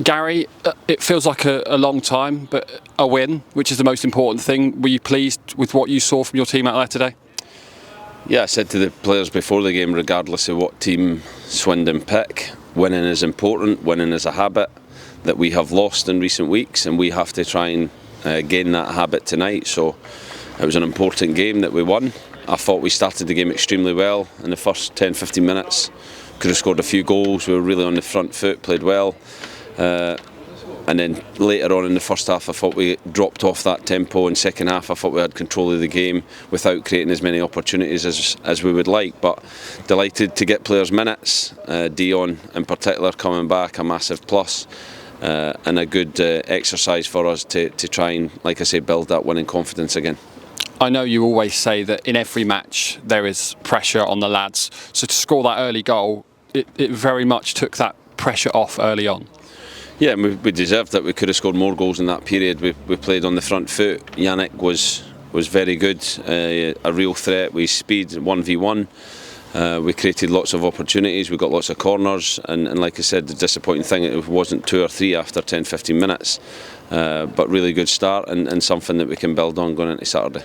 Gary, it feels like a long time, but a win, which is the most important thing. Were you pleased with what you saw from your team out there today? Yeah, I said to the players before the game, regardless of what team Swindon pick, winning is important, winning is a habit that we have lost in recent weeks, and we have to try and gain that habit tonight. So it was an important game that we won. I thought we started the game extremely well in the first 10-15 minutes. Could have scored a few goals. We were really on the front foot, played well. And then later on in the first half, I thought we dropped off that tempo. In second half, I thought we had control of the game without creating as many opportunities as we would like. But delighted to get players minutes. Dion in particular coming back, a massive plus. And a good exercise for us to try and, like I say, build that winning confidence again. I know you always say that in every match there is pressure on the lads. So to score that early goal, it very much took that pressure off early on. Yeah, we deserved it. We could have scored more goals in that period. We played on the front foot. Yannick was very good, a real threat with speed, 1v1. We created lots of opportunities, we got lots of corners, and like I said, the disappointing thing, it wasn't 2 or 3 after 10-15 minutes. But really good start and something that we can build on going into Saturday.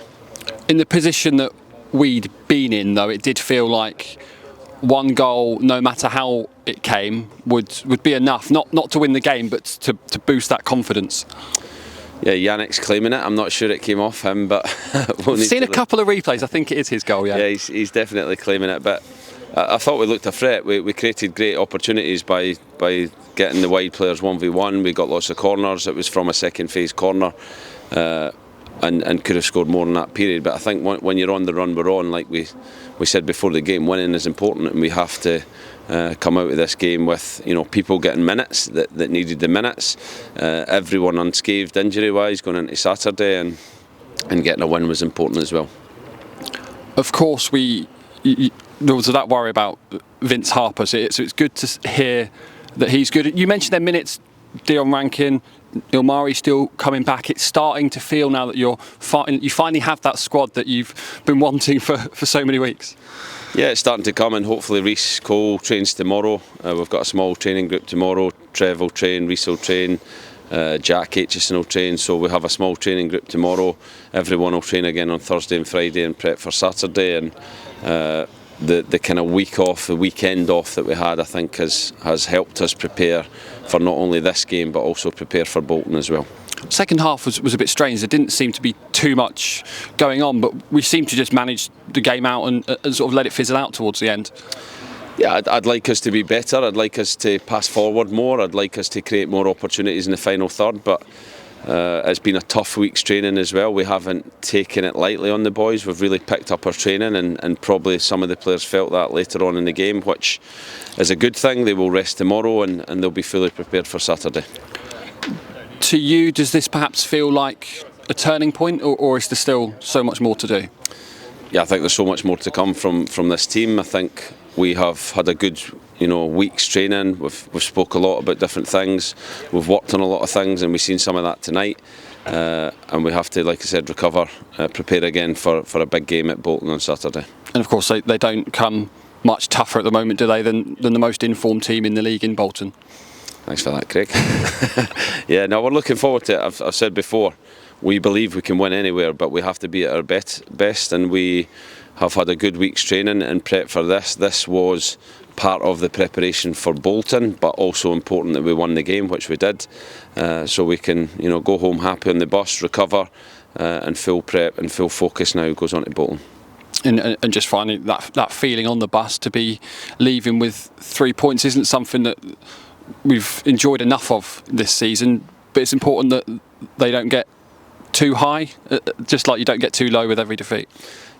In the position that we'd been in, though, it did feel like one goal, no matter how it came, would be enough, not to win the game, but to boost that confidence. Yeah, Yannick's claiming it. I'm not sure it came off him, but I've seen a couple of replays. I think it is his goal. Yeah, he's definitely claiming it. But I thought we looked a threat. We created great opportunities by getting the wide players 1v1. We got lots of corners. It was from a second phase corner. And could have scored more in that period. But I think when you're on the run we're on, like we said before the game, winning is important, and we have to come out of this game with people getting minutes that needed the minutes. Everyone unscathed injury-wise going into Saturday, and getting a win was important as well. Of course, there was that worry about Vince Harper, so it's good to hear that he's good. You mentioned their minutes, Dion Rankin, Ilmari still coming back. It's starting to feel now that you finally have that squad that you've been wanting for so many weeks. Yeah, it's starting to come, and hopefully Rhys Cole trains tomorrow. We've got a small training group tomorrow. Trev will train, Rhys will train, Jack Aitchison will train, so we have a small training group tomorrow. Everyone will train again on Thursday and Friday and prep for Saturday, and the kind of week off, the weekend off that we had, I think has helped us prepare for not only this game but also prepare for Bolton as well. Second half was a bit strange. There didn't seem to be too much going on, but we seemed to just manage the game out and sort of let it fizzle out towards the end. Yeah, I'd like us to be better. I'd like us to pass forward more. I'd like us to create more opportunities in the final third, but it's been a tough week's training as well. We haven't taken it lightly on the boys. We've really picked up our training, and probably some of the players felt that later on in the game, which is a good thing. They will rest tomorrow, and they'll be fully prepared for Saturday. To you, does this perhaps feel like a turning point, or is there still so much more to do? Yeah, I think there's so much more to come from this team. I think we have had a good week's training. We've spoke a lot about different things. We've worked on a lot of things, and we've seen some of that tonight. And we have to, like I said, recover, prepare again for a big game at Bolton on Saturday. And of course, they don't come much tougher at the moment, do they, than the most informed team in the league in Bolton? Thanks for that, Craig. Yeah, no, we're looking forward to it. I've said before, we believe we can win anywhere, but we have to be at our best, and we have had a good week's training and prep for this. This was part of the preparation for Bolton, but also important that we won the game, which we did, so we can go home happy on the bus, recover, and full prep and full focus now goes on to Bolton. And just finally, that feeling on the bus to be leaving with 3 points isn't something that we've enjoyed enough of this season, but it's important that they don't get too high, just like you don't get too low with every defeat.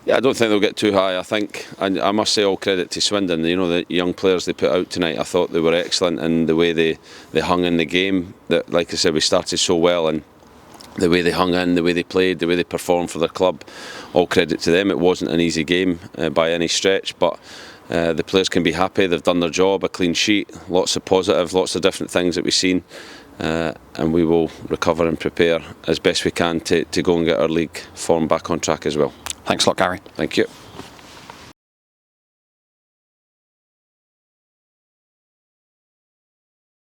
Yeah, I don't think they'll get too high. I think, and I must say all credit to Swindon, the young players they put out tonight. I thought they were excellent in the way they hung in the game. That, like I said, we started so well, and the way they hung in, the way they played, the way they performed for their club, all credit to them. It wasn't an easy game by any stretch, but the players can be happy. They've done their job, a clean sheet, lots of positive, lots of different things that we've seen, and we will recover and prepare as best we can to go and get our league form back on track as well. Thanks a lot, Gary. Thank you.